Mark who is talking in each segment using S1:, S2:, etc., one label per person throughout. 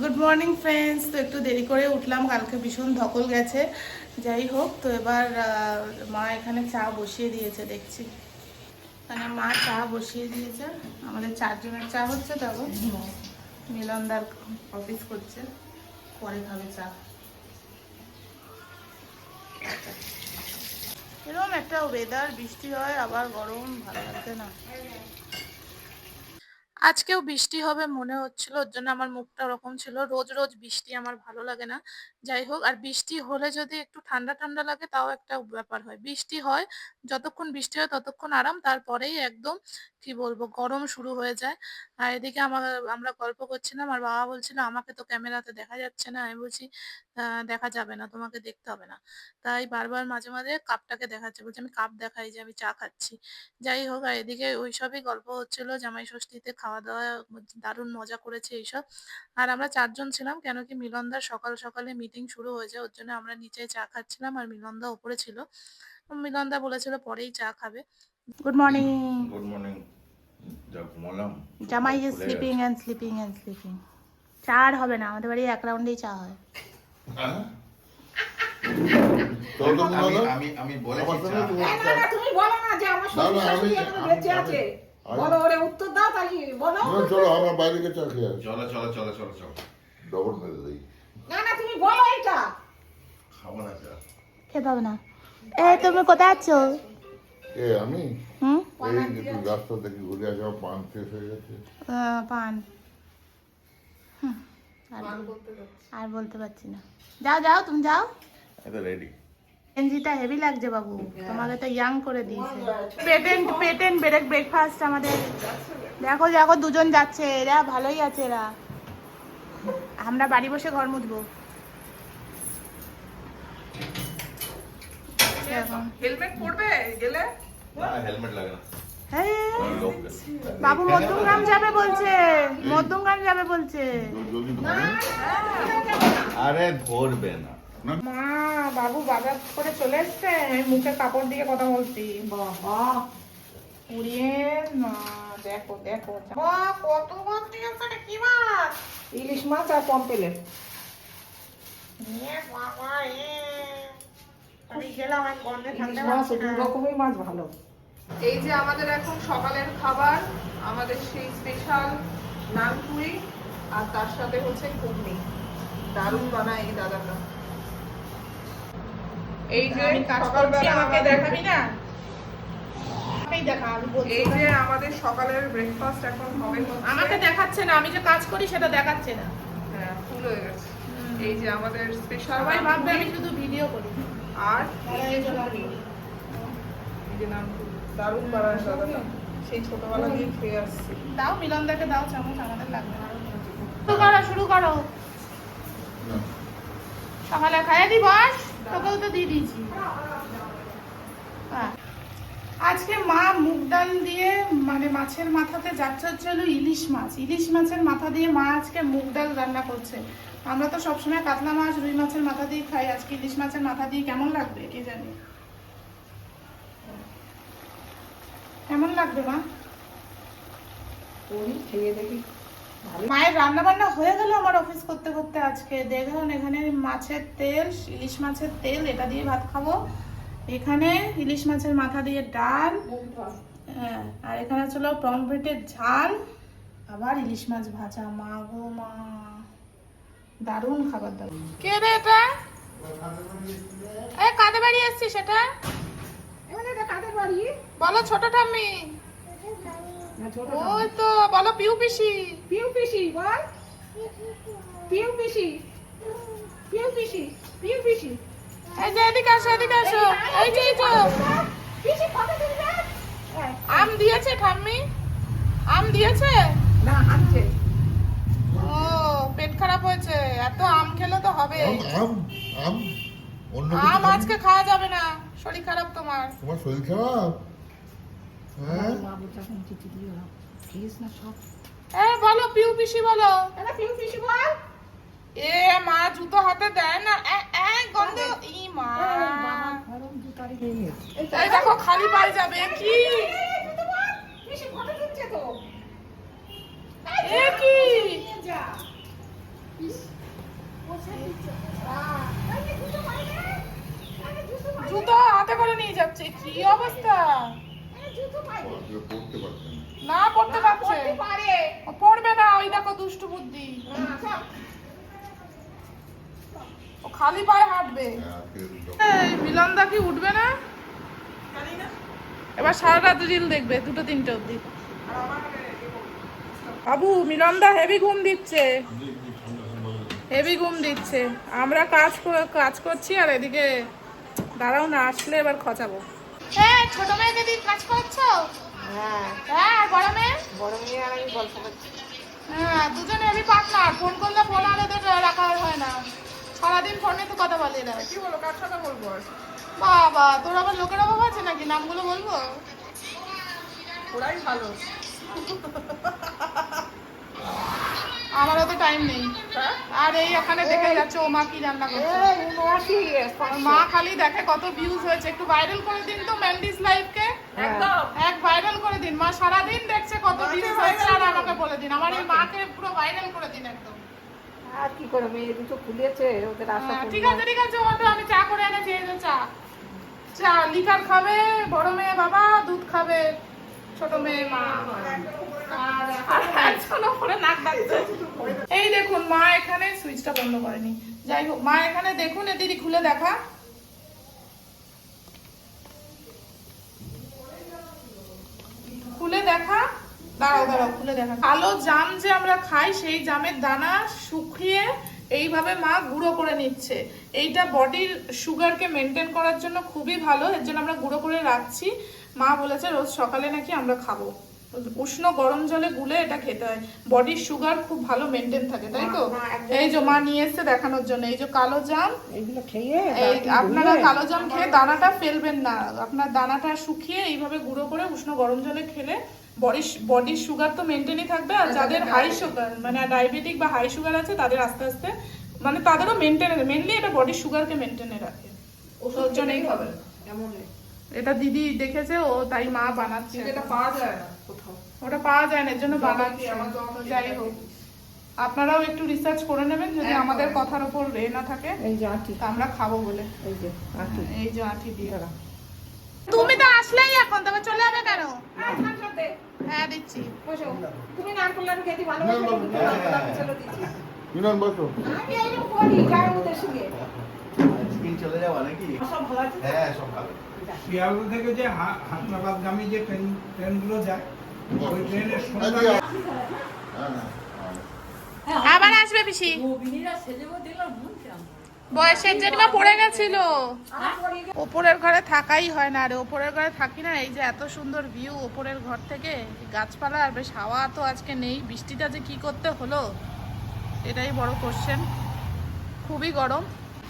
S1: Good morning friends. তো একটু দেরি করে উঠলাম, কালকে ভীষণ ধকল গেছে। যাই হোক, তো এবার মা এখানে চা বসিয়ে দিয়েছে দেখছি। মানে মা চা বসিয়ে দিয়েছে, আমাদের 4 জনের চা হচ্ছে। তখন মিলনদার অফিস করছে, পরে খাবে চা। এরকম একটা ওয়েদার, বৃষ্টি হয় আবার গরম, ভালো লাগছে না। আজকেও বৃষ্টি হবে মনে হচ্ছিল, ওর জন্য আমার মুখটা ওরকম ছিল। রোজ রোজ বৃষ্টি আমার ভালো লাগে না। যাই হোক, আর বৃষ্টি হলে যদি একটু ঠান্ডা ঠান্ডা লাগে তাও একটা ব্যাপার হয়। বৃষ্টি হয়, যতক্ষণ বৃষ্টি হয় ততক্ষণ আরাম, তারপরেই একদম কি বলবো গরম শুরু হয়ে যায়। আর এদিকে আমরা গল্প করছিলাম, আর বাবা বলছিল আমাকে তো ক্যামেরাতে দেখা যাচ্ছে না। আমি বলছি দেখা যাবে না, তোমাকে দেখতে হবে না। তাই বারবার মাঝে মাঝে কাপটাকে দেখাচ্ছে, বলছে আমি কাপ দেখাই যে আমি চা খাচ্ছি। যাই হোক, আর এদিকে ওইসবই গল্প হচ্ছিল, জামাই ষষ্ঠীতে খাওয়া দাওয়া দারুণ মজা করেছে এইসব। আর আমরা 4 জন ছিলাম, কেন কি মিলনদার সকাল সকালে মিটিং শুরু হয়েছে, ওর জন্য আমরা নিচে চা খাচ্ছিলাম আর মিলনদা উপরে ছিল। মিলনদা বলেছিল পরেই চা খাবে। Good morning.
S2: Good morning. যা ঘুমালাম,
S1: জামাই ইজ
S2: খুলে
S1: স্লিপিং
S2: গেছে।
S1: And sleeping and sleeping. চা আর হবে না, আমাদের বাড়ি 1 রাউন্ডেই চা হয়।
S2: হ্যাঁ?
S3: তোর তো মনে
S2: আমি
S3: হলো
S2: আমি আমি
S3: আমার
S2: বলেছি
S3: সঙ্গে
S2: চা।
S3: তুমি
S4: না না তুমি বলো না যে আমার
S3: না,
S4: শ্বশুর
S3: না,
S4: শাশুড়ি
S3: আমি-
S4: এখনো
S3: আমি-
S4: বেঁচে আছে।
S3: আমি-
S4: বলো ওরে উত্তর দাও তাহলে বলো।
S3: না, চলো আমরা বাইরে গিয়ে চা খেয়ে আসি
S2: চলো চলো চলো চলো চলো।
S3: ডবল মেরে দিই
S4: না না তুমি বলো এটা।
S2: খাবো না চা।
S1: খেতে হবে না। তুমি কোথায় আছো?
S3: এ আমি
S1: হুম,
S3: এই একটু রাস্তা থেকে ঘুরে আসা, পান শেষ হয়ে গেছে।
S1: পান। হুম, আর বলতে পারছি না। যাও যাও, তুমি যাও।
S2: এটা রেডি।
S1: এনজিটা হেভি লাগছে বাবু, তোমাকে তো ইয়াং করে দিয়েছে। পেটেন্ট ব্রেকফাস্ট আমাদের। দেখো দেখো, 2 জন যাচ্ছে, এরা ভালোই আছে এরা। আমরা বাড়ি বসে ঘর মুছবো এখন।
S4: হেলমেট পরবে গেলে?
S2: না হেলমেট লাগে না।
S1: হ্যাঁ,
S2: লোক
S1: বাবু মধ্যমগ্রাম যাবে বলছে, মধ্যমগ্রাম যাবে বলছে।
S3: জলদি ধরে
S2: আরে ধরবে না।
S1: মা বাবু বাজার করে চলে এসছে, আমি মুখে কাপড় দিয়ে কথা বলছি।
S4: বাবা
S1: উড়িয়ে না, দেখো দেখো বাহ, কত মাছ দিয়েছে রে, কি মাছ?
S4: ইলিশ মাছ আর পম্পেলেট।
S1: এ বাবা এ, আমি গেলাম, আমি গন্ধে
S4: ইলিশ
S1: থাকতে
S4: মাছ
S1: পারছি
S4: দু
S1: না।
S4: রকমের মাছ ভালো।
S5: এই যে আমাদের এখন সকালের খাবার, আমাদের সেই স্পেশাল নানপুরি আর তার সাথে হচ্ছে ঘুগনি। দারুণ বানায় এই দাদাটা। এই যে
S1: আমি কাজ করছি,
S5: সকালবেলা
S1: আমাকে
S5: আমাদের-
S1: দেখাবি না? আমাকেই দেখা, আমি বলছি।
S5: এই যে আমাদের সকালের ব্রেকফাস্ট এখন হবে হচ্ছে।
S1: আমাকে দেখাচ্ছে না, আমি যে কাজ করি সেটা দেখাচ্ছে না।
S5: হ্যাঁ, ফুল হয়ে গেছে। এই যে আমাদের স্পেশাল
S1: সবাই ভাববে আমি শুধু ভিডিও করি।
S5: আর এই যে ঘুগনি। এই যে নানপুরি দারুণ বানায় দাদাটা, সেই ছোটবেলা দিয়ে খেয়ে আসছি।
S1: দাও মিলনদাকে দাও চামচ, আমাদের লাগবে না। শুরু করো শুরু করো।
S3: না।
S1: সকালে খাইয়ে দি বস, তোকেও তো দিয়ে দিয়েছি। হ্যাঁ। আজকে মা মুগ ডাল দিয়ে, মানে মাছের মাথাতে যাচ্ছে হচ্ছে হলো ইলিশ মাছ। ইলিশ মাছের মাথা দিয়ে মা আজকে মুগ ডাল রান্না করছে। আমরা তো সবসময় কাতলা মাছ, রুই মাছের মাথা দিয়ে খাই, আজকে ইলিশ মাছের মাথা দিয়ে কেমন লাগবে কে জানে। কেমন লাগবে মা?
S4: করি খেয়ে দেখি।
S1: মায়ের রান্না বান্না হয়ে গেল আমার অফিস করতে করতে। আজকে দেখুন, এখানে মাছের তেল, ইলিশ মাছের তেল, এটা দিয়ে ভাত খাবো। এখানে ইলিশ মাছের মাথা দিয়ে ডাল, হ্যাঁ, আর এখানে ছিল পমফ্রেটের ঝাল, আবার ইলিশ মাছ ভাজা। মা গো মা, দারুণ খাবার দারুণ। কে রে এটা? এই কাদের বাড়ি এসছি সেটা
S4: এবার এটা কাদের বাড়ি?
S1: বলো, ছোট ঠাম্মি।
S4: না ছোট
S1: ওই তো বলো, পিউ পিসি।
S4: পিউ পিসি বল। পিউ পিসি পিউ পিসি পিউ পিসি।
S1: এই যে এদিকে আসো, এদিকে আসো। এই যে এই তো
S4: পিসি কত দিবে?
S1: আম দিয়েছে ঠাম্মি, আম দিয়েছে।
S4: না আনছে।
S1: ও, পেট খারাপ হয়েছে, এত আম খেলে তো হবে।
S3: আম আম অন্য
S1: আম
S3: কিছু
S1: আজকে খাওয়া যাবে না, শরীর খারাপ তোমার।
S3: তোমার শরীর খারাপ? হ্যাঁ,
S4: বাবু যখন চিঠি দিও না খেয়েছ না সব।
S1: বলো পিউ পিসি বলো।
S4: এটা পিউ পিসি বল।
S1: এ মা জুতো হাতে দেয় না, গন্ধ। ই মা,
S4: গরম জুতারি খেয়ে নিয়েছে।
S1: এই দেখো খালি পায়ে যাবে কি।
S4: পিসি ফটো তুলছে তো।
S1: এ কি,
S4: যা
S1: জুতো হাতে করে নিয়ে যাচ্ছে, কি অবস্থা!
S3: পড়তে পারছেন
S1: না পড়তে পারছে, ও পড়বে না, ওই দেখো দুষ্টু বুদ্ধি, ও খালি পায়ে হাঁটবে। এই মিলনদা কি উঠবে না? এবার সারা রাত রিল দেখবে 2-3টে অবধি। বাবু মিলনদা হেভি ঘুম দিচ্ছে, হেভি ঘুম দিচ্ছে। আমরা কাজ করছি আর এদিকে দাঁড়াও না, আসলে এবার খচাবো। হ্যাঁ, ছোট মেয়েকে দিয়ে কাজ করছো? হ্যাঁ, বড় মেয়ে আর আমি গল্প করছি। হ্যাঁ, দুজনে হেভি পার্টনার। ফোন করলে ফোন আর এদের রাখা হয় না, সারাদিন ফোনে তো কথা বলে এরা।
S5: কি বলো, কার সাথে বলবো?
S1: বাবা, তোর আবার লোকের অভাব আছে নাকি? নামগুলো বলবো?
S5: ওরাই ভালো।
S1: আমার অত টাইম নেই। আর এই এখানে দেখে যাচ্ছে ও মা কি রান্না করছে। ওর মা খালি দেখে কত ভিউজ হয়েছে, একটু ভাইরাল করে দিন তো ম্যান্ডিস লাইফকে।
S5: একদম
S1: এক ভাইরাল করে দিন, মা সারাদিন দেখছে কত ভিউজ হয়েছে, আর আমাকে বলে দিন। আমার এই মাকে পুরো ভাইরাল করে দিন একদম।
S4: আর কি করে, মেয়ে দুটো খুলেছে, ওদের আশা
S1: হ্যাঁ, ঠিক আছে ওটা আমি চা করে এনেছি, এই যে চা লিকার খাবে বড় মেয়ে, বাবা দুধ খাবে ছোট মেয়ে, মা আর একজন ওপরে নাক ডাকছে। এই দেখুন মা এখানে সুইচটা বন্ধ করেনি, যাই হোক মা এখানে দেখুন, এ দিদি খুলে দেখা, দাঁড়াও খুলে দেখা। কালো জাম যে আমরা খাই, সেই জামের দানা শুকিয়ে এইভাবে মা গুঁড়ো করে নিচ্ছে। এইটা বডির সুগারকে মেনটেন করার জন্য খুবই ভালো, এর জন্য আমরা গুঁড়ো করে রাখছি। মা বলেছে রোজ সকালে নাকি আমরা খাবো, উষ্ণ গরম জলে গুলে এটা খেতে হয়, বডির সুগার খুব ভালো মেনটেন থাকে, তাই তো? এই যে মা নিয়ে এসছে দেখানোর জন্য, এই যে কালো জাম,
S4: এগুলো খেয়ে
S1: এই আপনারা কালো জাম খেয়ে দানাটা ফেলবেন না, আপনার দানাটা শুকিয়ে এইভাবে গুঁড়ো করে উষ্ণ গরম জলে খেলে বডির সুগার তো মেনটেনই থাকবে। আর যাদের হাই সুগার মানে ডায়াবেটিক বা হাই সুগার আছে, তাদের আস্তে আস্তে মানে তাদেরও মেনলি এটা বডির সুগারকে মেনটেনে রাখে, ওর জন্যই খাবে। এটা দিদি দেখেছে, ও তাই মা বানাচ্ছে।
S5: এটা পাওয়া যায় না কোথাও,
S1: ওটা পাওয়া যায় না, এর জন্য বানাচ্ছি।
S5: Amazon
S1: যাই হোক, আপনারাও একটু রিসার্চ করে নেবেন, যদি আমাদের কথার উপর রে না থাকে।
S4: এই যে আঁটি,
S1: তা আমরা খাবো বলে
S4: এই যে আঁটি,
S1: এই যে আঁটি দিয়ে। তুমি তো আসলেই এখন, তবে চলে যাবে কেন? হ্যাঁ দিচ্ছি।
S4: তুমি নারকেল লাড্ডু খেতে ভালোবাসো? চলো দিচ্ছি।
S3: মিলন বসো।
S4: আমি এইরকম করি গায়ে ওদের সঙ্গে।
S2: স্কিন চলে যাওয়া নাকি?
S4: সব ভালো আছে?
S2: হ্যাঁ, সব ভালো।
S6: শিয়ালদা থেকে যে হাসনাবাদগামী যে ট্রেনগুলো যায়, ওই ট্রেনের সন্ধ্যা
S1: আবার আসবে পিসি, বয়সের জেঠিমা পড়ে গেছিল। ওপরের ঘরে থাকাই হয় না, আরে ওপরের ঘরে থাকি না। এই যে এত সুন্দর ভিউ ওপরের ঘর থেকে, গাছপালা আর বেশ হাওয়া তো আজকে নেই। বৃষ্টিটা যে কি করতে হলো এটাই বড় কোশ্চেন, খুবই গরম।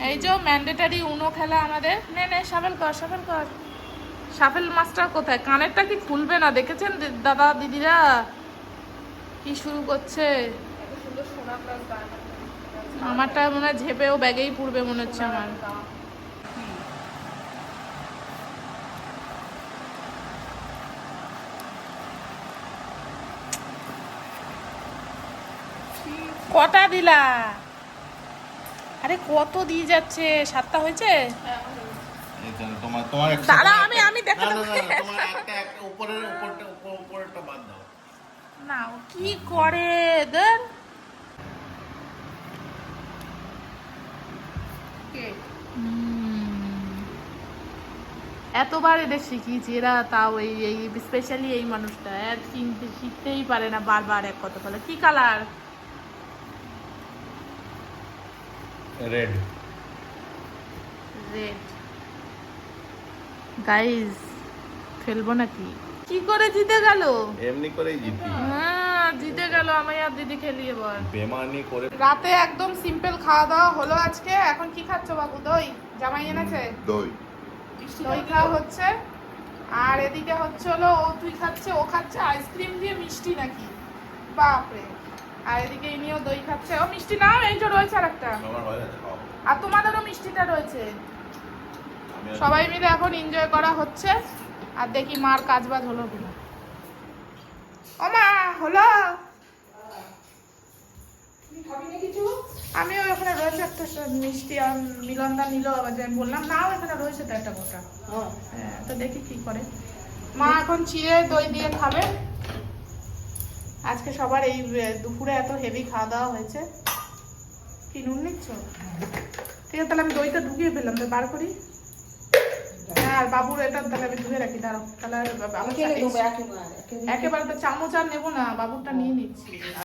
S1: এই যে ম্যান্ডেটারি উনো খেলা আমাদের, নে সাফেল কর। সাফেল মাস্টার কোথায়? কানেরটা কি খুলবে না, দেখেছেন দাদা দিদিরা কি শুরু করছে। আমারটা মনে হয় ঝেপেও ব্যাগেই পুরবে মনে হচ্ছে আমার। কটা দিলা? আরে কত দিয়ে যাচ্ছে, 7টা হয়েছে?
S2: তোমার
S1: দাঁড়া, আমি দেখে
S2: না,
S1: দেবো।
S2: তোমার একটা উপরেরটা বাদ দাও।
S1: না ও কি করে দেন। এতবার এদের শিখিয়েছি, এরা তাও এই স্পেশালি এই মানুষটা শিখতেই পারে না, বারবার এক কথা বলে। কি কালার?
S2: রেড।
S1: গাইস ফেলবো নাকি? কি করে জিতে গেল?
S2: এমনি করেই জিতি।
S1: হ্যাঁ জিতে গেল, আমি আর দিদি খেলি এবার।
S2: বেমানি করে।
S1: রাতে একদম সিম্পল খাওয়া দাওয়া হলো আজকে। এখন কি খাচ্ছ বাবু? দই জামাই এনেছে,
S3: দই।
S1: দই খাওয়া হচ্ছে। আর এদিকে হচ্ছে হলো ও খাচ্ছে আইসক্রিম দিয়ে মিষ্টি নাকি, বাপরে। আর এদিকে ইনিও দই খাচ্ছে। ও মিষ্টি নাও, এই যে রয়েছে আর একটা,
S2: আমার হয়ে গেছে খাওয়া।
S1: আর তোমাদেরও মিষ্টিটা রয়েছে।
S2: আমি
S1: সবাই মিলে এখন এনজয় করা হচ্ছে। আর দেখি মার কাজবাজ হলো কিনা। ও মা হলো?
S4: তুমি খাবি না কিছু? আমিও এখানে রয়েছে একটা মিষ্টি আর মিলনদা নিল, আবার যে আমি বললাম নাও এখানে রয়েছে তো একটা গোটা। হ্যাঁ, তো দেখি কি করে। মা এখন চিড়ে দই দিয়ে খাবে। আজকে সবার এই দুপুরে এত হেভি খাওয়া দাওয়া হয়েছে। কি নুন নিচ্ছ? ঠিক আছে, তাহলে আমি দইটা ঢুকিয়ে ফেললাম, তো বার করি। হ্যাঁ, আর বাবুর এটা তাহলে আমি ধুয়ে রাখি, দাঁড়াও। তাহলে একেবারে তো চামচ আর নেবো না, বাবুরটা নিয়ে নিচ্ছি।